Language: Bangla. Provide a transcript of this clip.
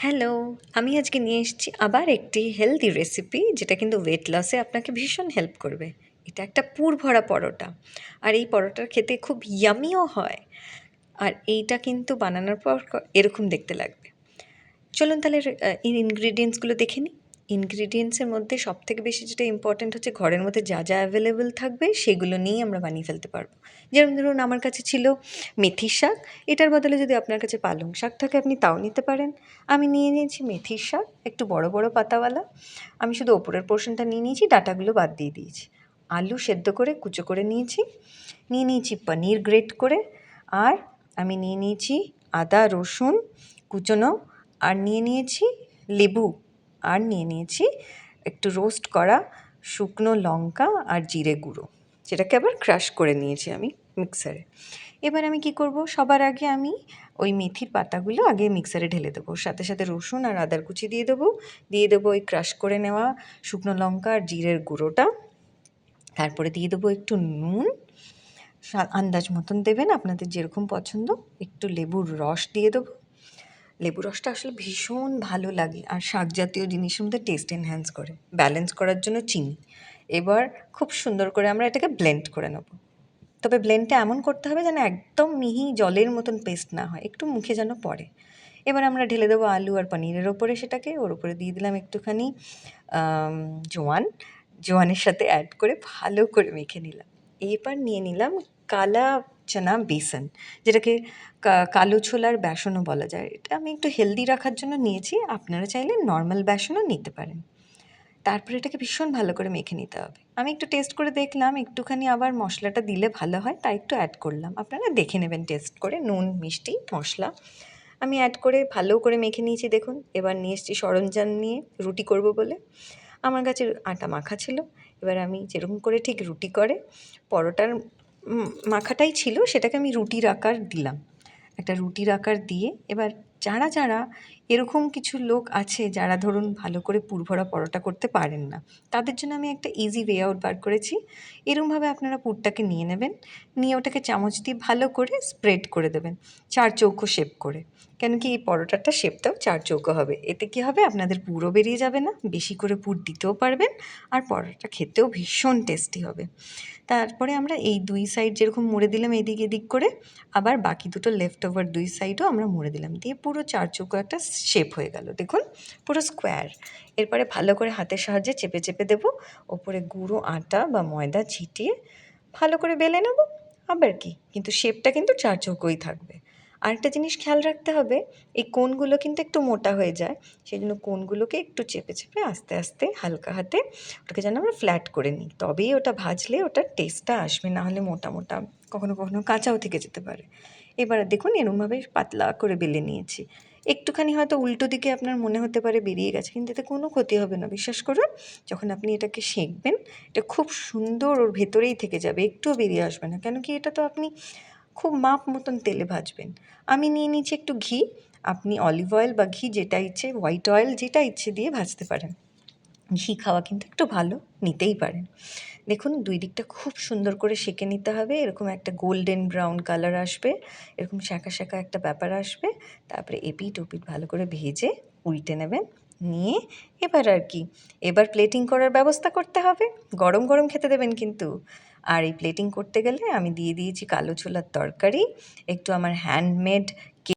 হ্যালো! আমি আজকে নিয়ে এসেছি আবার একটি হেলদি রেসিপি যেটা কিন্তু ওয়েট লসে আপনাকে ভীষণ হেল্প করবে। এটা একটা পুর ভরা পরোটা। আর এই পরোটা খেতে খুব ইয়াম্মিও হয়। আর এইটা কিন্তু বানানোর পর এরকম দেখতে লাগবে। চলুন তাহলে এর ইনগ্রিডিয়েন্টসগুলো দেখে নিই। ইনগ্রিডিয়েন্টসের মধ্যে সবথেকে বেশি যেটা ইম্পর্ট্যান্ট হচ্ছে ঘরের মধ্যে যা যা অ্যাভেলেবল থাকবে সেগুলো নিয়েই আমরা বানিয়ে ফেলতে পারবো। যেমন ধরুন আমার কাছে ছিল মেথির শাক, এটার বদলে যদি আপনার কাছে পালং শাক থাকে আপনি তাও নিতে পারেন। আমি নিয়ে নিয়েছি মেথির শাক, একটু বড় বড় পাতাওয়ালা। আমি শুধু ওপরের পোর্শনটা নিয়ে নিয়েছি, ডাঁটাগুলো বাদ দিয়ে দিয়েছি। আলু সেদ্ধ করে কুচো করে নিয়েছি। নিয়ে নিয়েছি পনির গ্রেট করে। আর আমি নিয়ে নিয়েছি আদা রসুন কুচোনো। আর নিয়ে নিয়েছি লেবু। আর নিয়ে নিয়েছি একটু রোস্ট করা শুকনো লঙ্কা আর জিরে গুঁড়ো, যেটাকে আবার ক্রাশ করে নিয়েছি আমি মিক্সারে। এবার আমি কি করব, সবার আগে আমি ওই মেথির পাতাগুলো আগে মিক্সারে ঢেলে দেবো, সাথে সাথে রসুন আর আদার কুচি দিয়ে দেবো ওই ক্রাশ করে নেওয়া শুকনো লঙ্কা আর জিরের গুঁড়োটা। তারপরে দিয়ে দেবো একটু নুন, আন্দাজ মতন দেবেন আপনাদের যেরকম পছন্দ। একটু লেবুর রস দিয়ে দেবো। লেবু রসটা আসলে ভীষণ ভালো লাগে আর শাক জাতীয় জিনিসের মধ্যে টেস্ট এনহ্যান্স করে। ব্যালেন্স করার জন্য চিনি। এবার খুব সুন্দর করে আমরা এটাকে ব্লেন্ড করে নেব। তবে ব্লেন্ডটা এমন করতে হবে যেন একদম মিহি জলের মতন পেস্ট না হয়, একটু মুখে যেন পড়ে। এবার আমরা ঢেলে দেবো আলু আর পনিরের ওপরে সেটাকে, ওর উপরে দিয়ে দিলাম একটুখানি জোয়ান। জোয়ানের সাথে অ্যাড করে ভালো করে মেখে নিলাম। এবার নিয়ে নিলাম কালা চানা বেসন, যেটাকে কালো ছোলার বেসনও বলা যায়। এটা আমি একটু হেলদি রাখার জন্য নিয়েছি, আপনারা চাইলে নর্মাল বেসনও নিতে পারেন। তারপরে এটাকে ভীষণ ভালো করে মেখে নিতে হবে। আমি একটু টেস্ট করে দেখলাম একটুখানি আবার মশলাটা দিলে ভালো হয়, তাই একটু অ্যাড করলাম। আপনারা দেখে নেবেন টেস্ট করে, নুন মিষ্টি মশলা আমি অ্যাড করে ভালো করে মেখে নিয়েছি দেখুন। এবার নিয়ে এসেছি সরঞ্জাম নিয়ে রুটি করব বলে। আমার কাছে আটা মাখা ছিল। এবার আমি যেরকম করে ঠিক রুটি করে পরোটার মাখাটাই ছিল, সেটাকে আমি রুটির আকার দিলাম। একটা রুটির আকার দিয়ে এবার যারা যারা এরকম কিছু লোক আছে যারা ধরুন ভালো করে পুরভরা পরোটা করতে পারেন না, তাদের জন্য আমি একটা ইজি ওয়ে আউট বার করেছি। এরকমভাবে আপনারা পুরটাকে নিয়ে নেবেন, নিয়ে ওটাকে চামচ দিয়ে ভালো করে স্প্রেড করে দেবেন চার চৌকো শেপ করে। কেন কি এই পরোটাটা শেপটাও চার চৌকো হবে। এতে কি হবে, আপনাদের পুরও বেরিয়ে যাবে না, বেশি করে পুর দিতেও পারবেন, আর পরোটা খেতেও ভীষণ টেস্টি হবে। তারপরে আমরা এই দুই সাইড যেরকম মুড়ে দিলাম এদিক এদিক করে, আবার বাকি দুটো লেফট ওভার দুই সাইডও আমরা মুড়ে দিলাম, দিয়ে পুরো চার চৌকো একটা শেপ হয়ে গেল দেখুন, পুরো স্কোয়ার। এরপরে ভালো করে হাতের সাহায্যে চেপে চেপে দেবো, ওপরে গুঁড়ো আটা বা ময়দা ছিটিয়ে ভালো করে বেলে নেব। আবার কি, কিন্তু শেপটা কিন্তু চার চৌকোই থাকবে। আরেকটা জিনিস খেয়াল রাখতে হবে, এই কোণগুলো কিন্তু একটু মোটা হয়ে যায়, সেই জন্য কোণগুলোকে একটু চেপে চেপে আস্তে আস্তে হালকা হাতে ওটাকে যেন আমরা ফ্ল্যাট করে নিই, তবেই ওটা ভাজলে ওটার টেস্টটা আসবে, না হলে মোটা মোটা কখনো কখনো কাঁচাও থেকে যেতে পারে। এবার দেখুন এরমভাবে পাতলা করে বেলে নিয়েছি। একটুখানি হয়তো উল্টো দিকে আপনার মনে হতে পারে বেরিয়ে গেছে, কিন্তু এতে কোনো ক্ষতি হবে না, বিশ্বাস করুন। যখন আপনি এটাকে সেঁকবেন এটা খুব সুন্দর ওর ভেতরেই থেকে যাবে, একটুও বেরিয়ে আসবে না। কেন কি এটা তো আপনি খুব মাপ মতন তেলে ভাজবেন। আমি নিয়ে নিচ্ছি একটু ঘি, আপনি অলিভ অয়েল বা ঘি যেটা ইচ্ছে, হোয়াইট অয়েল যেটা ইচ্ছে দিয়ে ভাজতে পারেন। ঘি খাওয়া কিন্তু একটু ভালো, নিতেই পারেন। দেখুন দুই দিকটা খুব সুন্দর করে সেঁকে নিতে হবে, এরকম একটা গোল্ডেন ব্রাউন কালার আসবে, এরকম শাঁকা শাঁকা একটা ব্যাপার আসবে। তারপরে এপিঠ ওপিঠ ভালো করে ভেজে উল্টে নেবেন, নিয়ে এবার আর কি, এবার প্লেটিং করার ব্যবস্থা করতে হবে। গরম গরম খেতে দেবেন কিন্তু। আর এই প্লেটিং করতে গেলে আমি দিয়ে দিয়েছি কালো ছোলার তরকারি, একটু আমার হ্যান্ডমেড